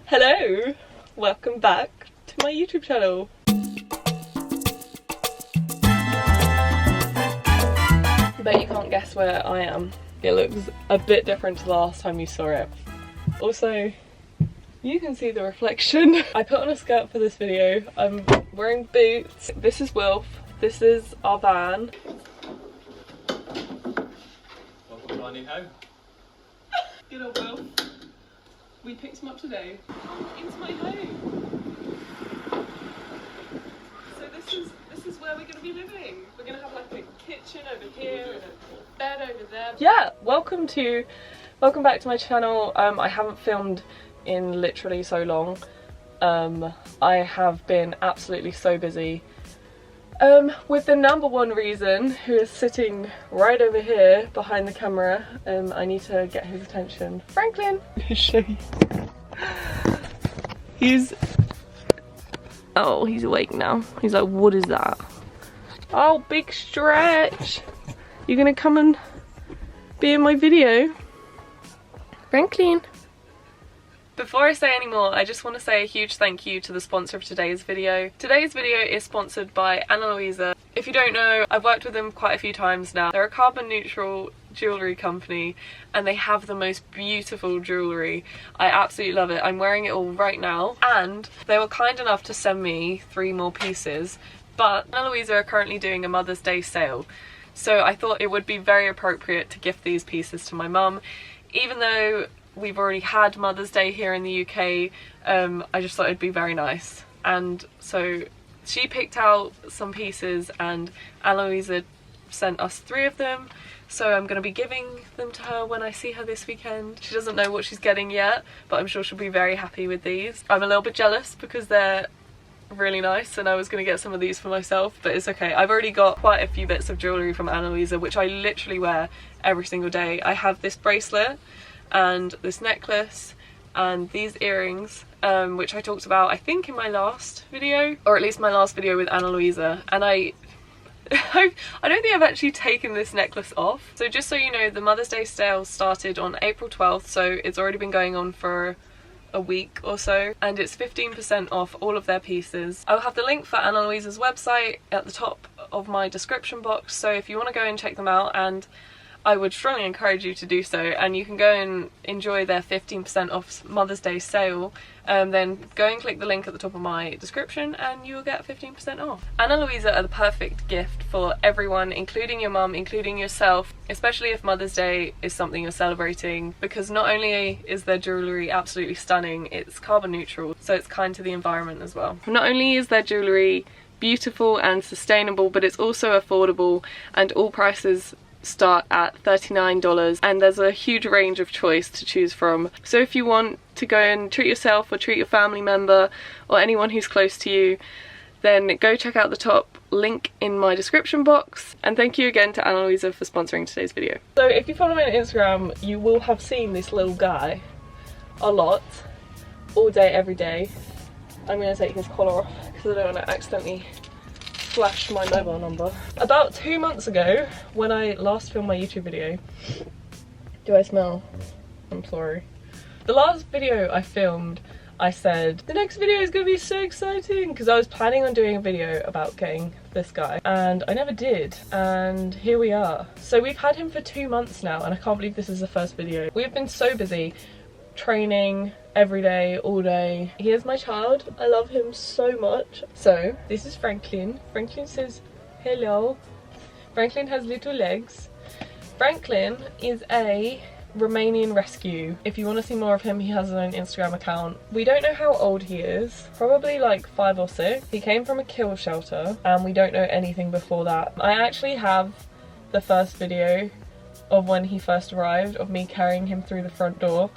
Hello! Welcome back to my YouTube channel. Bet you can't guess where I am. It looks a bit different to the last time you saw it. Also, you can see the reflection. I put on a skirt for this video. I'm wearing boots. This is Wilf. This is our van. Welcome to our new home. Good old Wilf. We picked him up today. Come into my home. So this is where we're gonna be living. We're gonna have like a kitchen over here and a bed over there. Yeah, welcome back to my channel. I haven't filmed in literally so long. I have been absolutely so busy. With the number one reason, who is sitting right over here behind the camera. I need to get his attention. Franklin! I'll show you. He's awake now. He's like, what is that? Oh, big stretch! You're gonna come and be in my video? Franklin! Before I say any more, I just want to say a huge thank you to the sponsor of today's video. Today's video is sponsored by Luisa. If you don't know, I've worked with them quite a few times now. They're a carbon neutral jewellery company and they have the most beautiful jewellery. I absolutely love it. I'm wearing it all right now, and they were kind enough to send me 3 more pieces, but Luisa are currently doing a Mother's Day sale. So I thought it would be very appropriate to gift these pieces to my mum. Even though we've already had Mother's Day here in the UK, I just thought it'd be very nice. And so she picked out some pieces and Luisa sent us 3 of them. So I'm going to be giving them to her when I see her this weekend. She doesn't know what she's getting yet, but I'm sure she'll be very happy with these. I'm a little bit jealous because they're really nice and I was going to get some of these for myself, but it's okay. I've already got quite a few bits of jewellery from Luisa, which I literally wear every single day. I have this bracelet and this necklace and these earrings, which I talked about I think in my last video, or at least my last video with Luisa, and I don't think I've actually taken this necklace off. So just so you know, the Mother's Day sale started on April 12th, so it's already been going on for a week or so, and it's 15% off all of their pieces. I'll have the link for Luisa's website at the top of my description box, so if you want to go and check them out, and I would strongly encourage you to do so, and you can go and enjoy their 15% off Mother's Day sale. Then go and click the link at the top of my description and you will get 15% off. Luisa are the perfect gift for everyone, including your mum, including yourself, especially if Mother's Day is something you're celebrating, because not only is their jewellery absolutely stunning, it's carbon neutral, so it's kind to the environment as well. Not only is their jewellery beautiful and sustainable, but it's also affordable, and all prices start at $39, and there's a huge range of choice to choose from. So if you want to go and treat yourself or treat your family member or anyone who's close to you, then go check out the top link in my description box. And thank you again to Luisa for sponsoring today's video. So if you follow me on Instagram, you will have seen this little guy a lot, all day, every day. I'm going to take his collar off because I don't want to accidentally flash my mobile number. About 2 months ago, when I last filmed my YouTube video, do I smell? I'm sorry. The last video I filmed, I said the next video is gonna be so exciting, because I was planning on doing a video about getting this guy and I never did, and here we are. So we've had him for 2 months now and I can't believe this is the first video. We've been so busy training every day, all day. He is my child. I love him so much. So this is Franklin. Franklin says hello. Franklin has little legs. Franklin is a Romanian rescue. If you want to see more of him, he has his own Instagram account. We don't know how old he is, probably like 5 or 6. He came from a kill shelter and we don't know anything before that. I actually have the first video of when he first arrived, of me carrying him through the front door.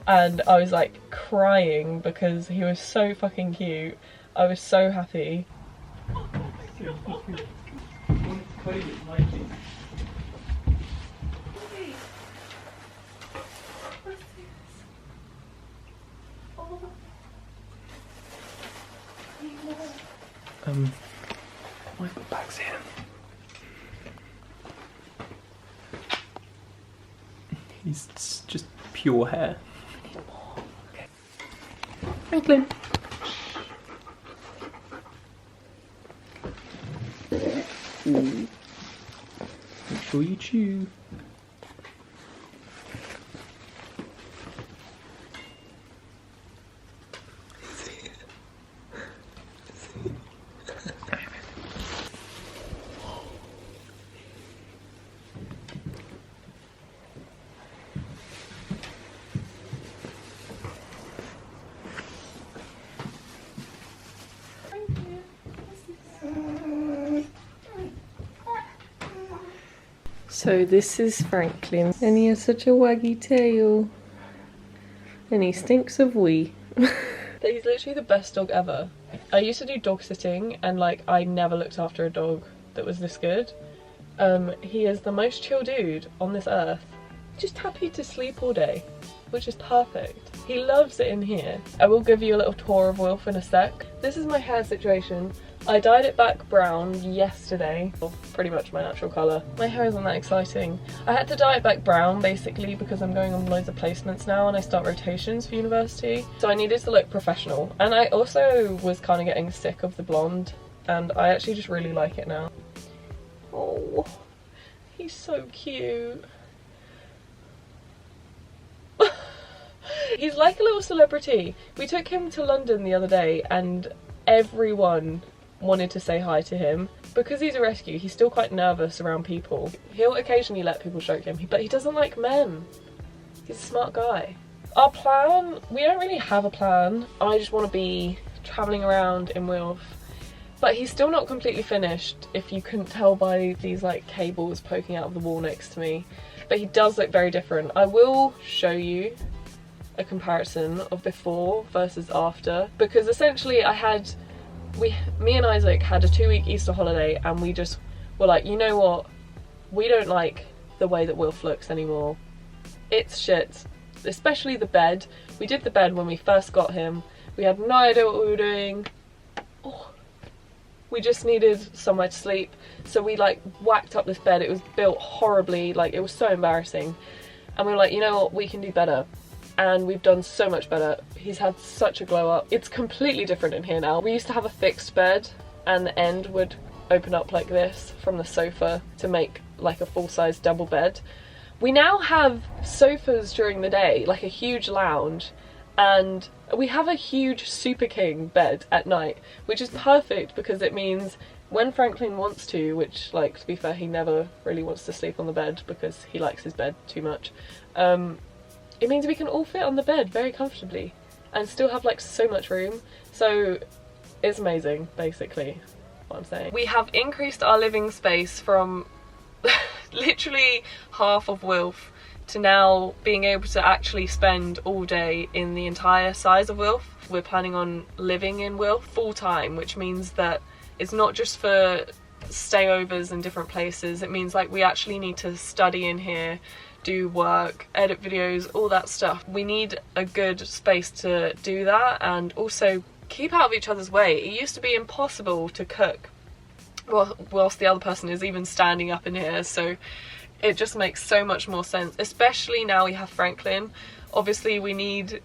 And I was like crying because he was so fucking cute. I was so happy. My bag's here. He's just pure hair. Okay. Franklin. Make sure you chew. So this is Franklin, and he has such a waggy tail, and he stinks of wee. He's literally the best dog ever. I used to do dog sitting, and like I never looked after a dog that was this good. He is the most chill dude on this earth, just happy to sleep all day, which is perfect. He loves it in here. I will give you a little tour of Wilf in a sec. This is my hair situation. I dyed it back brown yesterday, well, pretty much my natural colour. My hair isn't that exciting. I had to dye it back brown basically because I'm going on loads of placements now and I start rotations for university. So I needed to look professional, and I also was kind of getting sick of the blonde, and I actually just really like it now. Oh, he's so cute. He's like a little celebrity. We took him to London the other day and everyone wanted to say hi to him. Because he's a rescue, he's still quite nervous around people. He'll occasionally let people stroke him, but he doesn't like men. He's a smart guy. Our plan? We don't really have a plan. I just want to be travelling around in Wilf. But he's still not completely finished, if you couldn't tell by these like cables poking out of the wall next to me. But he does look very different. I will show you a comparison of before versus after, because essentially me and Isaac had a 2-week Easter holiday and we just were like, you know what, we don't like the way that Wilf looks anymore. It's shit, especially the bed. We did the bed when we first got him. We had no idea what we were doing. Oh, we just needed somewhere to sleep, so we like whacked up this bed. It was built horribly, like it was so embarrassing, and we were like, you know what, we can do better. And we've done so much better. He's had such a glow up. It's completely different in here now. We used to have a fixed bed and the end would open up like this from the sofa to make like a full-size double bed. We now have sofas during the day, like a huge lounge, and we have a huge Super King bed at night, which is perfect because it means when Franklin wants to, which, like, to be fair, he never really wants to sleep on the bed because he likes his bed too much, it means we can all fit on the bed very comfortably and still have like so much room. So it's amazing, basically, what I'm saying. We have increased our living space from literally half of Wilf to now being able to actually spend all day in the entire size of Wilf. We're planning on living in Wilf full time, which means that it's not just for stayovers in different places. It means like we actually need to study in here, do work, edit videos, all that stuff. We need a good space to do that and also keep out of each other's way. It used to be impossible to cook whilst the other person is even standing up in here, so it just makes so much more sense, especially now we have Franklin. Obviously we need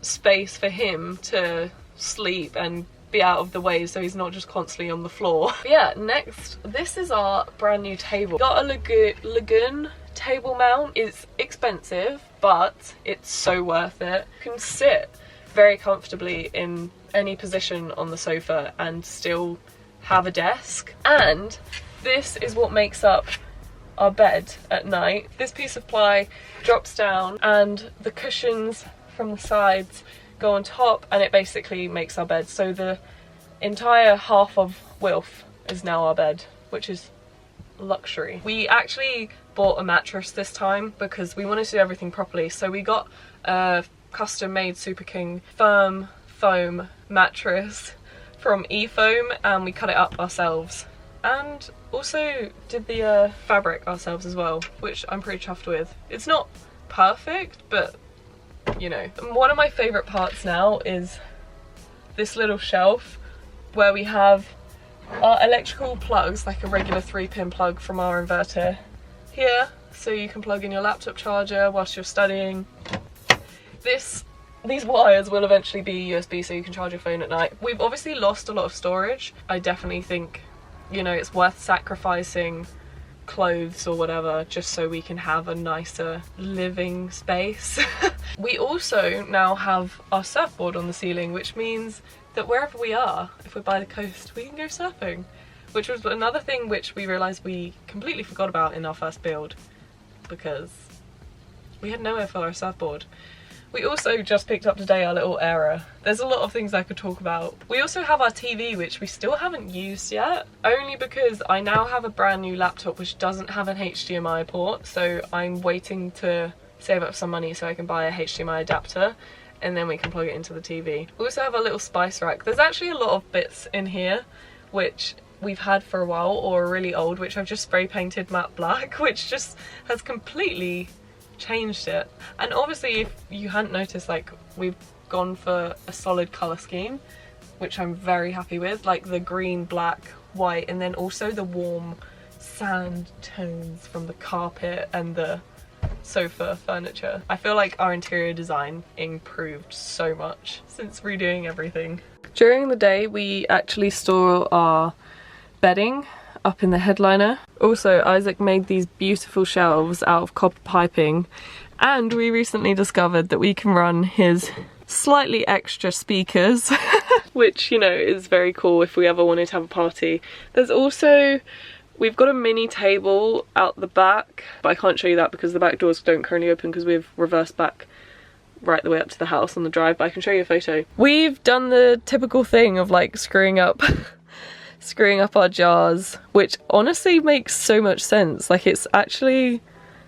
space for him to sleep and be out of the way so he's not just constantly on the floor. But yeah, next, this is our brand new table. Got a Lagoon table mount. It's expensive, but it's so worth it. You can sit very comfortably in any position on the sofa and still have a desk. And this is what makes up our bed at night. This piece of ply drops down and the cushions from the sides go on top, and it basically makes our bed. So the entire half of Wilf is now our bed, which is luxury. We actually bought a mattress this time because we wanted to do everything properly. So we got a custom made Super King firm foam mattress from eFoam and we cut it up ourselves, and also did the fabric ourselves as well, which I'm pretty chuffed with. It's not perfect, but you know. One of my favourite parts now is this little shelf where we have our electrical plugs, like a regular 3-pin plug from our inverter here, so you can plug in your laptop charger whilst you're studying. This These wires will eventually be USB so you can charge your phone at night. We've obviously lost a lot of storage. I definitely think, you know, it's worth sacrificing clothes or whatever just so we can have a nicer living space. We also now have our surfboard on the ceiling, which means that wherever we are, if we're by the coast, we can go surfing, which was another thing which we realised we completely forgot about in our first build because we had nowhere for our surfboard. We also just picked up today our little error. There's a lot of things I could talk about. We also have our TV, which we still haven't used yet, only because I now have a brand new laptop which doesn't have an HDMI port, so I'm waiting to save up some money so I can buy a HDMI adapter and then we can plug it into the TV. We also have a little spice rack. There's actually a lot of bits in here which we've had for a while or are really old, which I've just spray painted matte black, which just has completely changed it. And obviously if you hadn't noticed, like, we've gone for a solid colour scheme, which I'm very happy with, like the green, black, white, and then also the warm sand tones from the carpet and the sofa furniture. I feel like our interior design improved so much since redoing everything. During the day we actually store our bedding up in the headliner. Also, Isaac made these beautiful shelves out of copper piping, and we recently discovered that we can run his slightly extra speakers which, you know, is very cool if we ever wanted to have a party. There's also, we've got a mini table out the back, but I can't show you that because the back doors don't currently open because we've reversed back right the way up to the house on the drive, but I can show you a photo. We've done the typical thing of like screwing up our jars, which honestly makes so much sense. Like, it's actually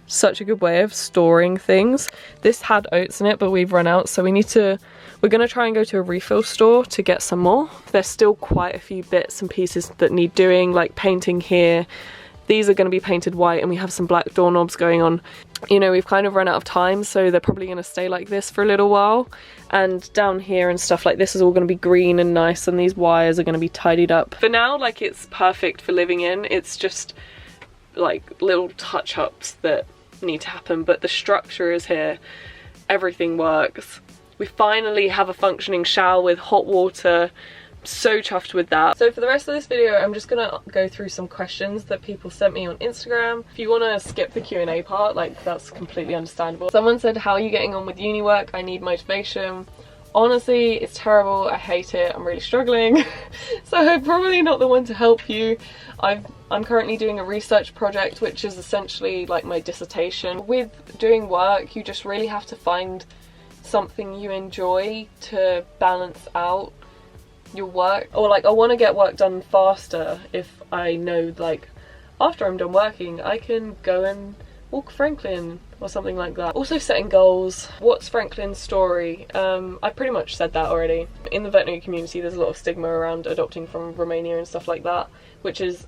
such a good way of storing things. This had oats in it, but we've run out, so we're gonna try and go to a refill store to get some more. There's still quite a few bits and pieces that need doing, like painting here. These are going to be painted white, and we have some black doorknobs going on. You know, we've kind of run out of time, so they're probably going to stay like this for a little while. And down here and stuff like this is all going to be green and nice, and these wires are going to be tidied up. For now, like, it's perfect for living in. It's just like little touch-ups that need to happen, but the structure is here. Everything works. We finally have a functioning shower with hot water. So chuffed with that. So for the rest of this video, I'm just gonna go through some questions that people sent me on Instagram. If you want to skip the Q&A part, like, that's completely understandable. Someone said, how are you getting on with uni work? I need motivation. Honestly, it's terrible. I hate it. I'm really struggling. So I'm probably not the one to help you. I'm currently doing a research project, which is essentially like my dissertation. With doing work, you just really have to find something you enjoy to balance out your work. Or like, I want to get work done faster if I know, like, after I'm done working I can go and walk Franklin or something like that. Also setting goals. What's Franklin's story? I pretty much said that already. In the veterinary community there's a lot of stigma around adopting from Romania and stuff like that, which is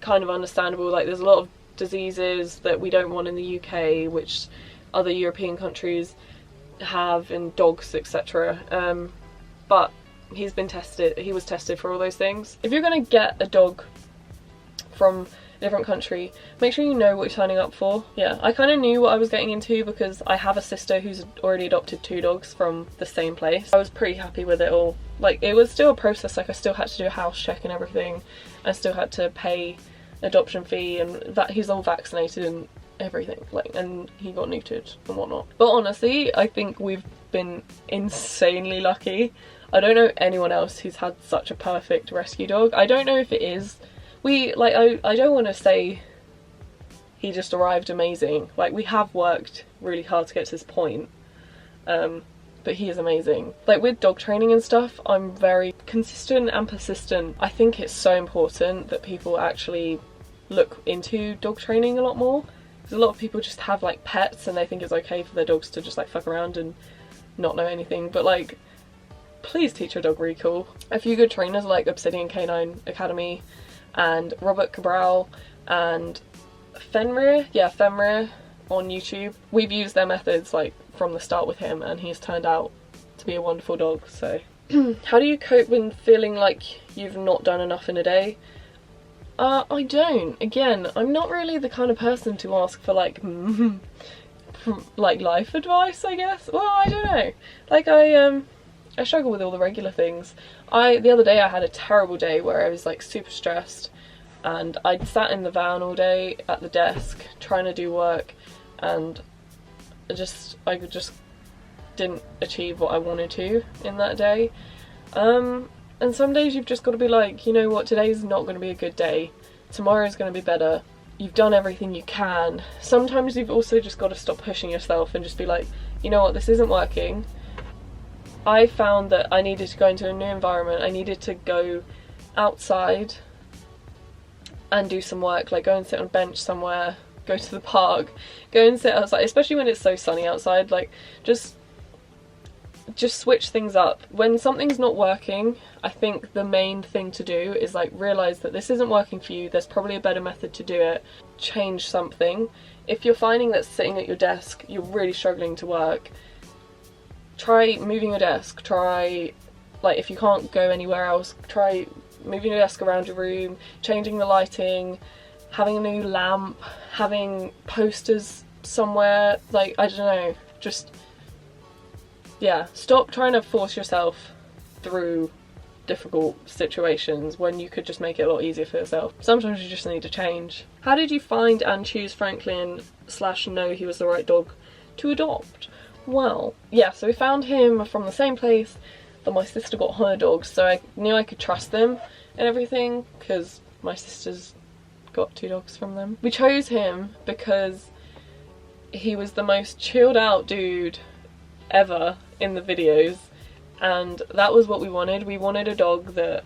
kind of understandable. Like, there's a lot of diseases that we don't want in the UK which other European countries have, in dogs, etc. But he's been tested, he was tested for all those things. If you're gonna get a dog from a different country, make sure you know what you're signing up for. Yeah, I kind of knew what I was getting into because I have a sister who's already adopted 2 dogs from the same place. I was pretty happy with it all. Like, it was still a process, like I still had to do a house check and everything. I still had to pay adoption fee, and that he's all vaccinated and everything, like, and he got neutered and whatnot. But honestly, I think we've been insanely lucky. I don't know anyone else who's had such a perfect rescue dog. I don't know if it is. I don't want to say he just arrived amazing. Like, we have worked really hard to get to this point. But he is amazing. Like, with dog training and stuff, I'm very consistent and persistent. I think it's so important that people actually look into dog training a lot more. Because a lot of people just have, like, pets and they think it's okay for their dogs to just, like, fuck around and not know anything. But, like, please teach your dog recall. A few good trainers like Obsidian Canine Academy and Robert Cabral and Fenrir, Fenrir on YouTube. We've used their methods like from the start with him, and he's turned out to be a wonderful dog. So how do you cope when feeling like you've not done enough in a day? I don't. Again, I'm not really the kind of person to ask for like like life advice, I guess. Well, I don't know. Like I struggle with all the regular things. The other day I had a terrible day where I was like super stressed, and I'd sat in the van all day at the desk trying to do work, and I just didn't achieve what I wanted to in that day. And some days you've just got to be like, you know what, today's not going to be a good day. Tomorrow's going to be better. You've done everything you can. Sometimes you've also just got to stop pushing yourself and just be like, you know what, this isn't working. I found that I needed to go into a new environment. I needed to go outside and do some work, like go and sit on a bench somewhere, go to the park, go and sit outside, especially when it's so sunny outside. Like just switch things up. When something's not working, I think the main thing to do is like realize that this isn't working for you. There's probably a better method to do it. Change something. If you're finding that sitting at your desk you're really struggling to work, try moving your desk. Try, like, if you can't go anywhere else, try moving your desk around your room, changing the lighting, having a new lamp, having posters somewhere. Like, I don't know, just, yeah, stop trying to force yourself through difficult situations when you could just make it a lot easier for yourself. Sometimes you just need to change. How did you find and choose Franklin / know he was the right dog to adopt? Well, yeah, so we found him from the same place that my sister got her dogs, so I knew I could trust them and everything because my sister's got 2 dogs from them. We chose him because he was the most chilled out dude ever in the videos, and that was what we wanted. We wanted a dog that,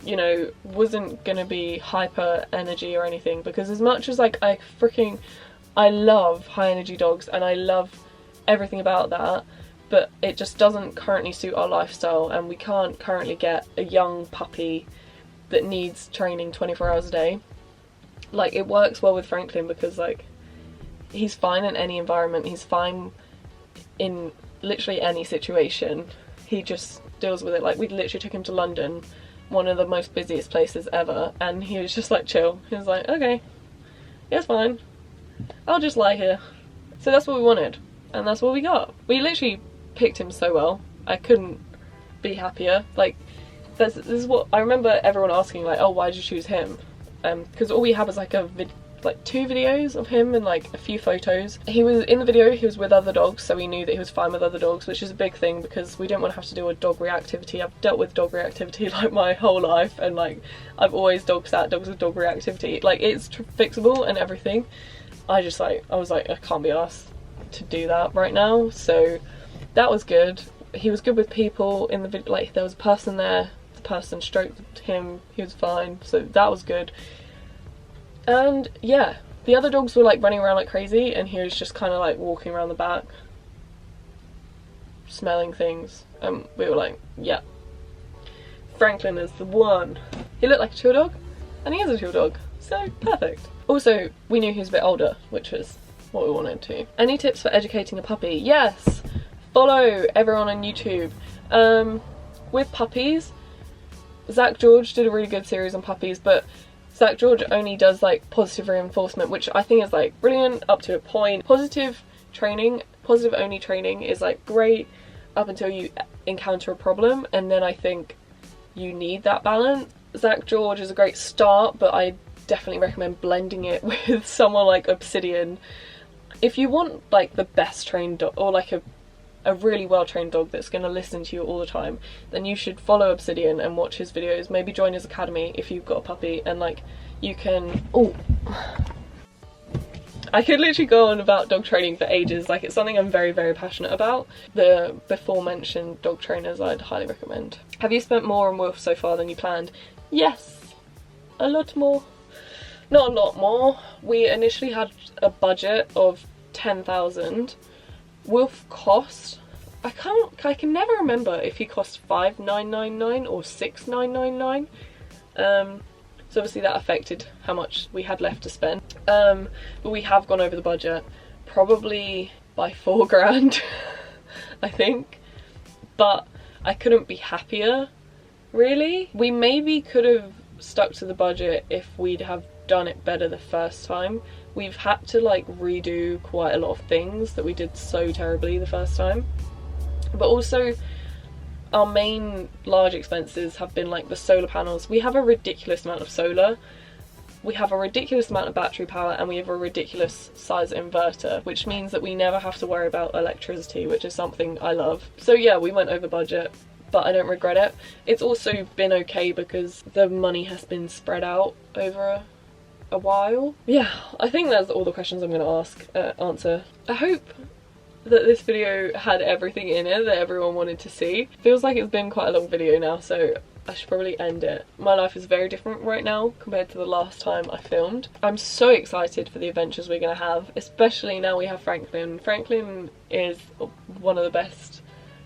you know, wasn't gonna be hyper energy or anything, because as much as like I love high energy dogs and I love everything about that, but it just doesn't currently suit our lifestyle, and we can't currently get a young puppy that needs training 24 hours a day. Like, it works well with Franklin because like he's fine in any environment, he's fine in literally any situation, he just deals with it. Like, we literally took him to London, one of the most busiest places ever, and he was just like chill. He was like, okay, it's fine, I'll just lie here. So that's what we wanted, and that's what we got. We literally picked him so well. I couldn't be happier. Like, this is what I remember everyone asking, like, oh, why did you choose him? Because all we had was like 2 videos of him and like a few photos. He was in the video, he was with other dogs, so we knew that he was fine with other dogs, which is a big thing because we didn't want to have to deal with dog reactivity. I've dealt with dog reactivity like my whole life, and like I've always dog sat dogs with dog reactivity. Like, it's fixable and everything. I was like, I can't be asked to do that right now. So that was good. He was good with people in the video. Like, there was a person there, the person stroked him, he was fine, so that was good. And yeah, the other dogs were like running around like crazy, and he was just kind of like walking around the back smelling things, and we were like, yeah, Franklin is the one. He looked like a chill dog, and he is a chill dog, so perfect. Also, we knew he was a bit older, which was what we wanted to. Any tips for educating a puppy? Yes! Follow everyone on YouTube. With puppies, Zach George did a really good series on puppies, but Zach George only does like positive reinforcement, which I think is like brilliant up to a point. Positive only training is like great up until you encounter a problem, and then I think you need that balance. Zach George is a great start, but I definitely recommend blending it with someone like Obsidian. If you want like the best trained dog, or like a really well trained dog that's going to listen to you all the time, then you should follow Obsidian and watch his videos. Maybe join his academy if you've got a puppy, and like you can, oh, I could literally go on about dog training for ages. Like, it's something I'm very, very passionate about. The before mentioned dog trainers I'd highly recommend. Have you spent more on Wolf so far than you planned? Yes, a lot more. Not a lot more. We initially had a budget of 10,000. Wolf cost, I can never remember if he cost 5,999 or 6,999. So obviously that affected how much we had left to spend. But we have gone over the budget, probably by 4 grand, I think. But I couldn't be happier, really. We maybe could have stuck to the budget if we'd have done it better the first time, we've had to like redo quite a lot of things that we did so terribly the first time. But also our main large expenses have been like the solar panels. We have a ridiculous amount of solar, we have a ridiculous amount of battery power, and we have a ridiculous size inverter, which means that we never have to worry about electricity, which is something I love. So yeah, we went over budget, but I don't regret it. It's also been okay because the money has been spread out over a while. Yeah, I think that's all the questions I'm going to answer. I hope that this video had everything in it that everyone wanted to see. Feels like it's been quite a long video now, so I should probably end it. My life is very different right now compared to the last time I filmed. I'm so excited for the adventures we're going to have, especially now we have Franklin. Franklin is one of the best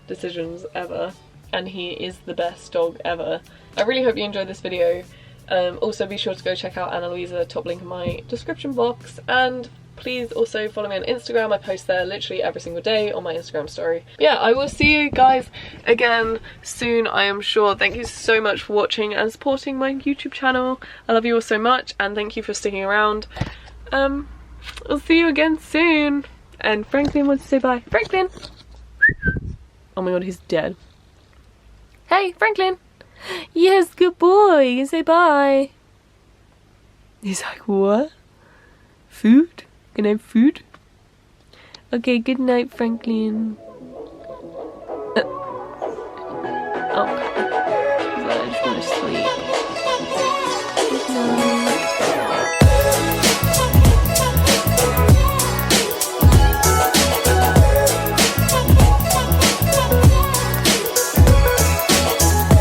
decisions ever, and he is the best dog ever. I really hope you enjoyed this video. Also be sure to go check out Anna Luisa, top link in my description box, and please also follow me on Instagram. I post there literally every single day on my Instagram story. But yeah, I will see you guys again soon, I am sure. Thank you so much for watching and supporting my YouTube channel. I love you all so much, and thank you for sticking around. I'll see you again soon. And Franklin wants to say bye. Franklin! Oh my god, he's dead. Hey, Franklin! Yes, good boy. You can say bye. He's like, what? Food? Can I have food? Okay, good night, Franklin.